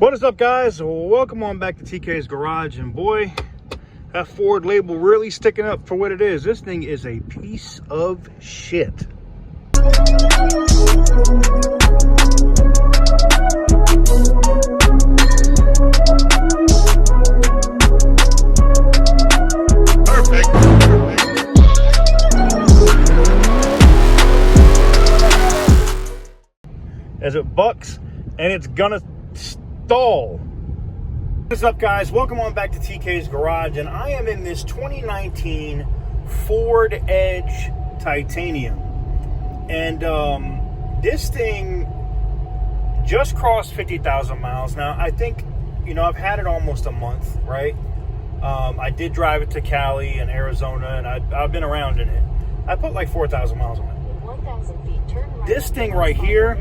What is up, guys? Welcome on back to TK's Garage. And boy, that Ford label really sticking up for what it is. This thing is a piece of shit. As it bucks and it's gonna stall. What's up, guys? Welcome on back to TK's Garage, and I am in this 2019 Ford Edge Titanium, and this thing just crossed 50,000 miles. Now I think, you know, I've had it almost a month, right? I did drive it to Cali and Arizona, and I've been around in it. I put like 4,000 miles on it. 1,000 feet, turn right. This thing right here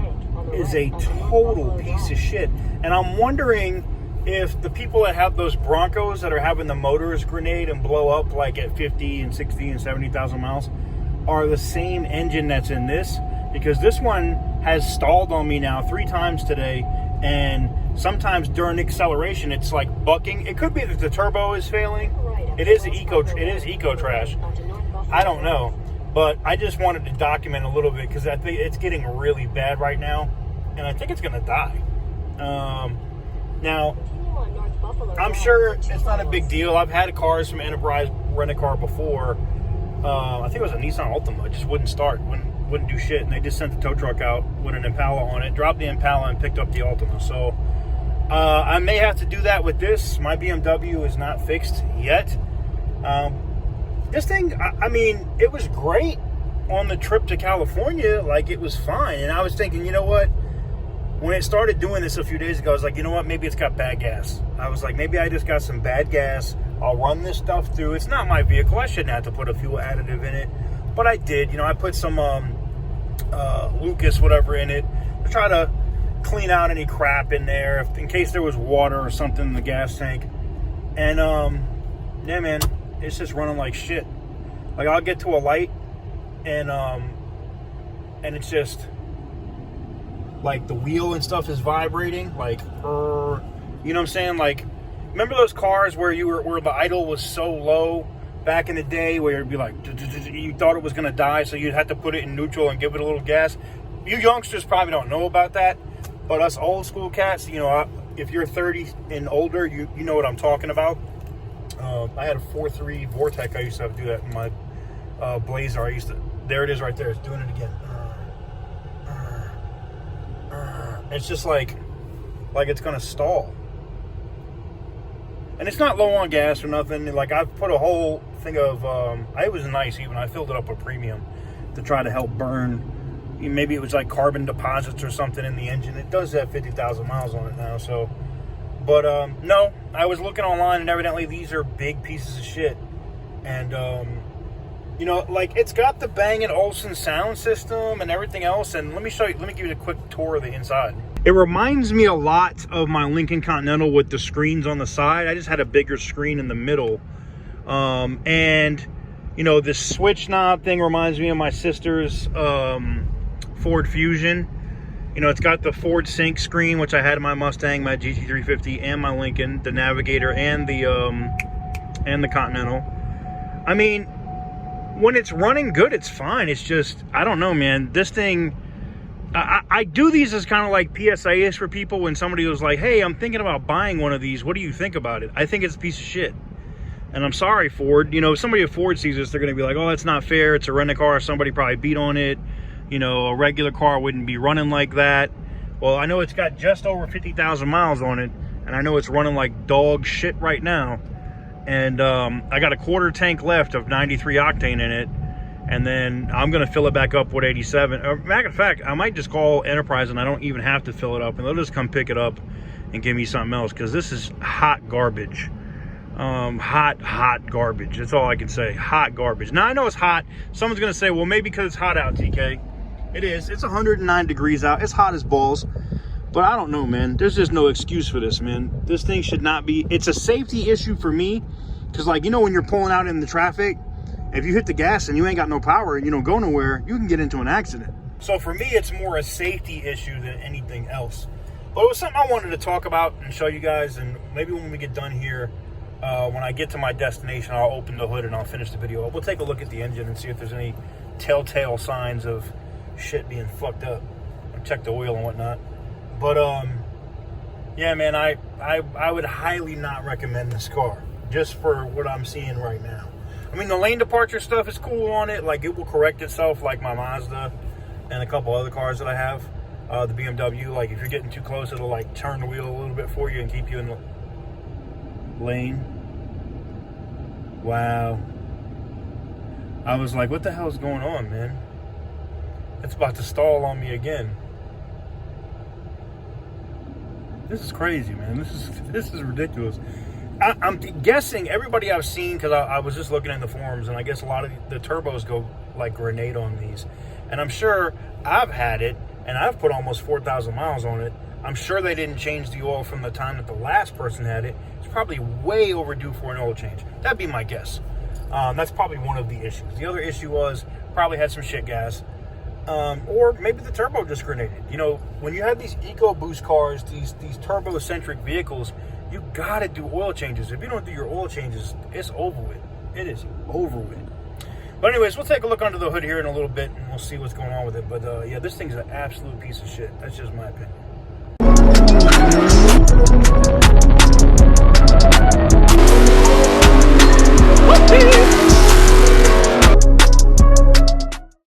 is a total piece of shit, and I'm wondering if the people that have those Broncos that are having the motors grenade and blow up like at 50 and 60 and 70,000 miles are the same engine that's in this, because this one has stalled on me now 3 times today, and sometimes during acceleration it's like bucking. It could be that the turbo is failing. It is eco trash. I don't know, but I just wanted to document a little bit because I think it's getting really bad right now, and I think it's gonna die. Now, I'm sure it's not a big deal. I've had cars from Enterprise Rent-A-Car before. I think it was a Nissan Altima. It just wouldn't start, wouldn't do shit, and they just sent the tow truck out with an Impala on it, dropped the Impala, and picked up the Altima. So I may have to do that with this. My BMW is not fixed yet. This thing, I mean, it was great on the trip to California. Like, it was fine, and I was thinking, you know what? When it started doing this a few days ago, I was like, you know what? Maybe it's got bad gas. I was like, maybe I just got some bad gas. I'll run this stuff through. It's not my vehicle. I shouldn't have to put a fuel additive in it, but I did. You know, I put some Lucas whatever in it to try to clean out any crap in there, in case there was water or something in the gas tank. And yeah, man, it's just running like shit. Like, I'll get to a light, and it's just like the wheel and stuff is vibrating, like, you know what I'm saying? Like, remember those cars where the idle was so low back in the day, where it'd be like, you thought it was gonna die, so you'd have to put it in neutral and give it a little gas? You youngsters probably don't know about that, but us old school cats, you know, if you're 30 and older, you know what I'm talking about. I had a 4.3 Vortec. I used to have to do that in my Blazer. There it is right there. It's doing it again. It's just like it's gonna stall, and it's not low on gas or nothing. Like, I've put a whole thing of it was nice, even I filled it up with premium to try to help burn. Maybe it was like carbon deposits or something in the engine. It does have 50,000 miles on it now. So, but no, I was looking online, and evidently these are big pieces of shit. And you know, like, it's got the Bang & Olufsen sound system and everything else. And let me give you a quick tour of the inside. It reminds me a lot of my Lincoln Continental with the screens on the side. I just had a bigger screen in the middle. And, you know, this switch knob thing reminds me of my sister's Ford Fusion. You know, it's got the Ford Sync screen, which I had in my Mustang, my GT350, and my Lincoln, the Navigator, and the Continental. I mean, when it's running good, it's fine. It's just, I don't know, man. This thing, I do these as kind of like PSA-ish for people. When somebody was like, hey, I'm thinking about buying one of these, what do you think about it? I think it's a piece of shit. And I'm sorry, Ford. You know, if somebody at Ford sees this, they're going to be like, oh, that's not fair. It's a rent-a-car. Somebody probably beat on it. You know, a regular car wouldn't be running like that. Well, I know it's got just over 50,000 miles on it, and I know it's running like dog shit right now. And I got a quarter tank left of 93 octane in it, and then I'm gonna fill it back up with 87. Matter of fact, I might just call Enterprise, and I don't even have to fill it up, and they'll just come pick it up and give me something else, because this is hot garbage. Hot garbage. That's all I can say. Hot garbage. Now, I know it's hot. Someone's gonna say, well, maybe because it's hot out, TK. It is. It's 109 degrees out. It's hot as balls. But I don't know, man. There's just no excuse for this, man. This thing should not be. It's a safety issue for me, because, like, you know, when you're pulling out in the traffic, if you hit the gas and you ain't got no power and you don't go nowhere, you can get into an accident. So for me, it's more a safety issue than anything else. But it was something I wanted to talk about and show you guys, and maybe when we get done here, when I get to my destination, I'll open the hood and I'll finish the video. We'll take a look at the engine and see if there's any telltale signs of shit being fucked up. I'll check the oil and whatnot. But yeah, man, I would highly not recommend this car just for what I'm seeing right now. I mean, the lane departure stuff is cool on it. Like, it will correct itself, like my Mazda and a couple other cars that I have. The BMW, like, if you're getting too close, it'll like turn the wheel a little bit for you and keep you in the lane. Wow. I was like, what the hell is going on, man? It's about to stall on me again. This is crazy, man. This is ridiculous. I'm guessing everybody I've seen, because I was just looking in the forums, and I guess a lot of the turbos go like grenade on these. And I'm sure I've had it, and I've put almost 4,000 miles on it. I'm sure they didn't change the oil from the time that the last person had it. It's probably way overdue for an oil change. That'd be my guess. That's probably one of the issues. The other issue was probably had some shit gas. Or maybe the turbo just grenaded. You know, when you have these EcoBoost cars, these turbo-centric vehicles, you gotta do oil changes. If you don't do your oil changes, it's over with. It is over with. But anyways, we'll take a look under the hood here in a little bit, and we'll see what's going on with it. But yeah, this thing's an absolute piece of shit. That's just my opinion.